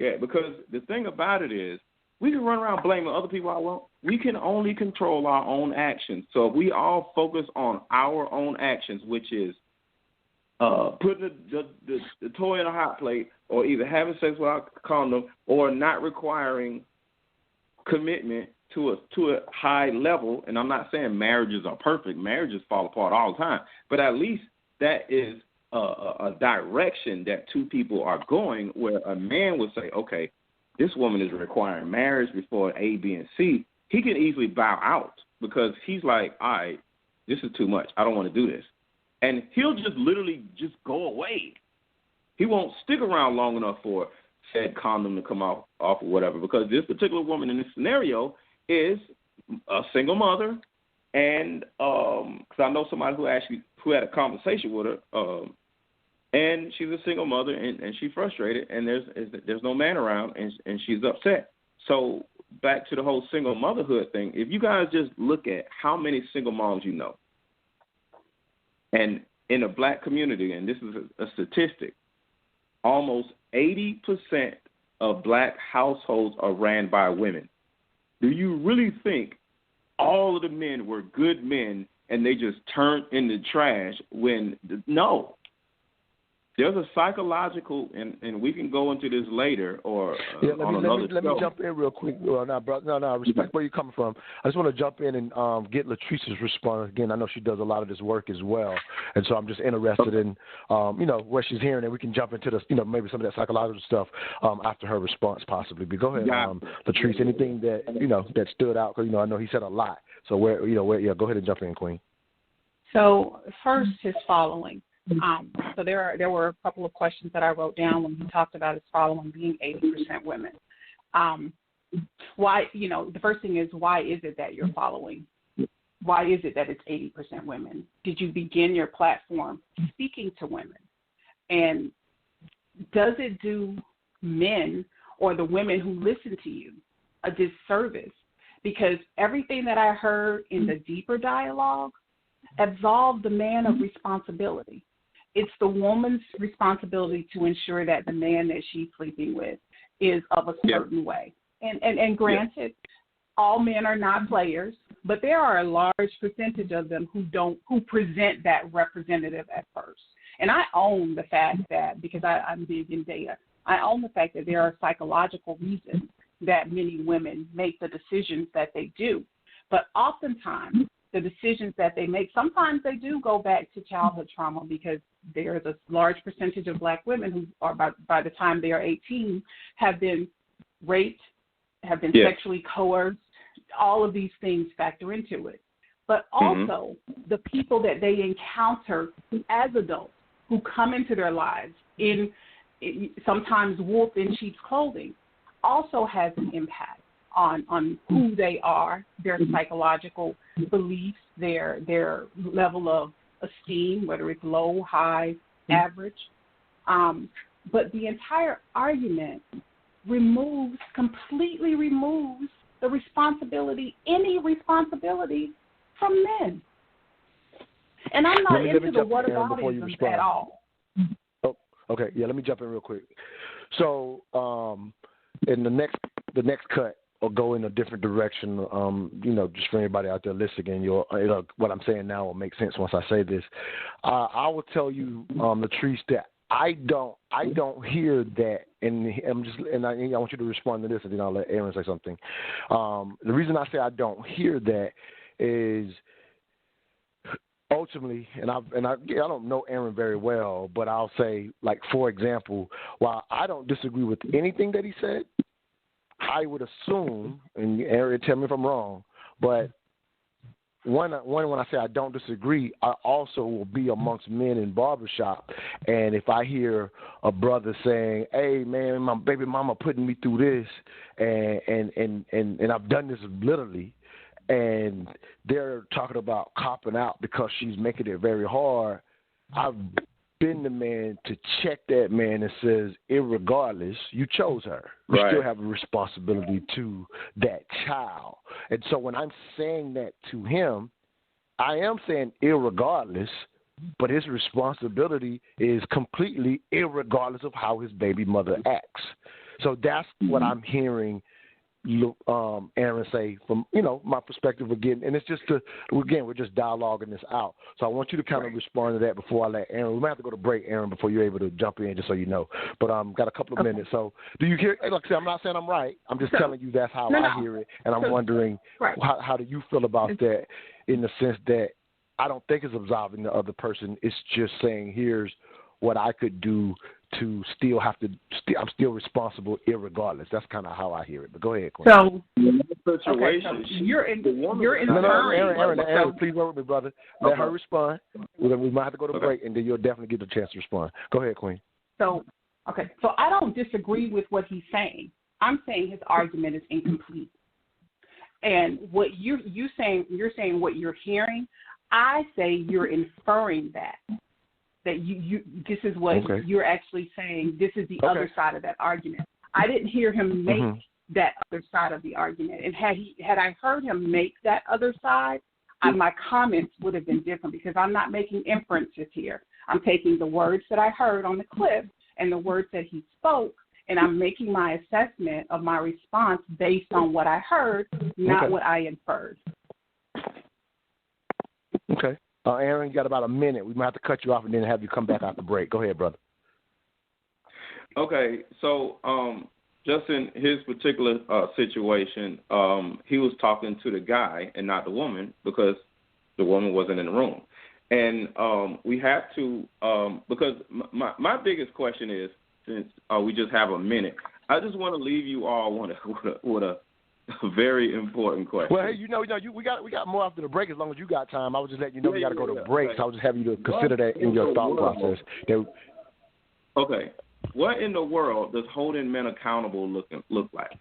look at, because the thing about it is, we can run around blaming other people all alone. We can only control our own actions. So if we all focus on our own actions, which is putting the toy in a hot plate, or either having sex without a condom, or not requiring commitment to a high level. And I'm not saying marriages are perfect. Marriages fall apart all the time. But at least that is a direction that two people are going, where a man would say, okay, this woman is requiring marriage before A, B, and C. He can easily bow out because he's like, all right, this is too much. I don't want to do this. And he'll just literally just go away. He won't stick around long enough for said condom to come off or whatever, because this particular woman in this scenario is a single mother. And because I know somebody who had a conversation with her, and she's a single mother, and she's frustrated, and there's no man around, and she's upset. So back to the whole single motherhood thing, if you guys just look at how many single moms you know, and in a black community, and this is a statistic, almost 80% of black households are ran by women. Do you really think all of the men were good men and they just turned into trash no. There's a psychological, and we can go into this later or let me jump in real quick. I respect where you're coming from. I just want to jump in and get Latrice's response. Again, I know she does a lot of this work as well, and so I'm just interested in, where she's hearing, and we can jump into this, maybe some of that psychological stuff after her response possibly. But go ahead, Latrice, anything that, that stood out, because, I know he said a lot. So go ahead and jump in, Queen. So first, his following. So there were a couple of questions that I wrote down when he talked about his following being 80% women. Why, the first thing is, why is it that you're following? Why is it that it's 80% women? Did you begin your platform speaking to women? And does it do men or the women who listen to you a disservice? Because everything that I heard in the deeper dialogue absolved the man of responsibility. It's the woman's responsibility to ensure that the man that she's sleeping with is of a certain way. And granted, all men are not players, but there are a large percentage of them who present that representative at first. And I own the fact that, because I'm big in data, I own the fact that there are psychological reasons that many women make the decisions that they do. But oftentimes, the decisions that they make, sometimes they do go back to childhood trauma, because there is a large percentage of black women who are, by the time they are 18, have been raped, have been sexually coerced. All of these things factor into it. But also the people that they encounter as adults who come into their lives in sometimes wolf in sheep's clothing also has an impact on who they are, their psychological beliefs, their level of esteem, whether it's low, high, average. But the entire argument completely removes the responsibility, any responsibility from men. And I'm not into the whataboutism at all. Oh, okay, let me jump in real quick. So in the next cut, or go in a different direction, just for anybody out there listening, what I'm saying now will make sense once I say this. I will tell you, Latrice, that I don't hear that, and I want you to respond to this, and then I'll let Aaron say something. The reason I say I don't hear that is ultimately, and I don't know Aaron very well, but I'll say, like, for example, while I don't disagree with anything that he said, I would assume, and Aaron, tell me if I'm wrong, but when I say I don't disagree, I also will be amongst men in barbershop, and if I hear a brother saying, "Hey man, my baby mama putting me through this," and I've done this literally, and they're talking about copping out because she's making it very hard, I've been the man to check that man and says, irregardless, you chose her. You still have a responsibility to that child. And so when I'm saying that to him, I am saying irregardless, but his responsibility is completely irregardless of how his baby mother acts. So that's what I'm hearing Aaron say from, my perspective again. And it's just we're just dialoguing this out. So I want you to kind of respond to that before I let Aaron. We might have to go to break, Aaron, before you're able to jump in, just so you know. But got a couple of minutes. So do you hear? Like I said, I'm not saying I'm right. I'm just telling you that's how I hear it. And I'm wondering how do you feel about that, in the sense that I don't think it's absolving the other person. It's just saying, here's what I could do to still I'm still responsible irregardless. That's kind of how I hear it. But go ahead, Quinn. So, you're in Aaron, please work with me, brother. Let her respond. We might have to go to break, and then you'll definitely get the chance to respond. Go ahead, Queen. So I don't disagree with what he's saying. I'm saying his argument is incomplete. And what you're saying what you're hearing. I say you're inferring that you this is what you're actually saying. This is the other side of that argument. I didn't hear him make that other side of the argument. And had I heard him make that other side, my comments would have been different, because I'm not making inferences here. I'm taking the words that I heard on the clip and the words that he spoke, and I'm making my assessment of my response based on what I heard, not what I inferred. Okay. Aaron, you got about a minute. We might have to cut you off and then have you come back after break. Go ahead, brother. Okay. So just in his particular situation, he was talking to the guy and not the woman, because the woman wasn't in the room. And we have to, because my biggest question is, since we just have a minute, I just want to leave you all with a very important question. Well, hey, we got more after the break, as long as you got time. I was just letting you know we got to go to break, so I was just having you to consider that in your thought process. Okay. What in the world does holding men accountable look like?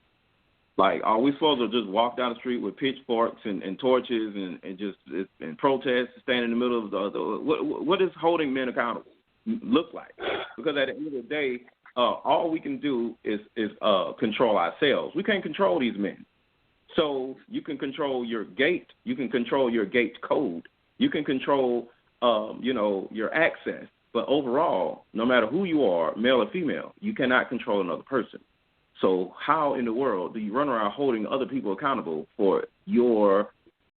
Like, are we supposed to just walk down the street with pitchforks and torches and just protest, stand in the middle of what does holding men accountable look like? Because at the end of the day, all we can do is control ourselves. We can't control these men. So you can control your gate. You can control your gate code. You can control, your access. But overall, no matter who you are, male or female, you cannot control another person. So how in the world do you run around holding other people accountable for your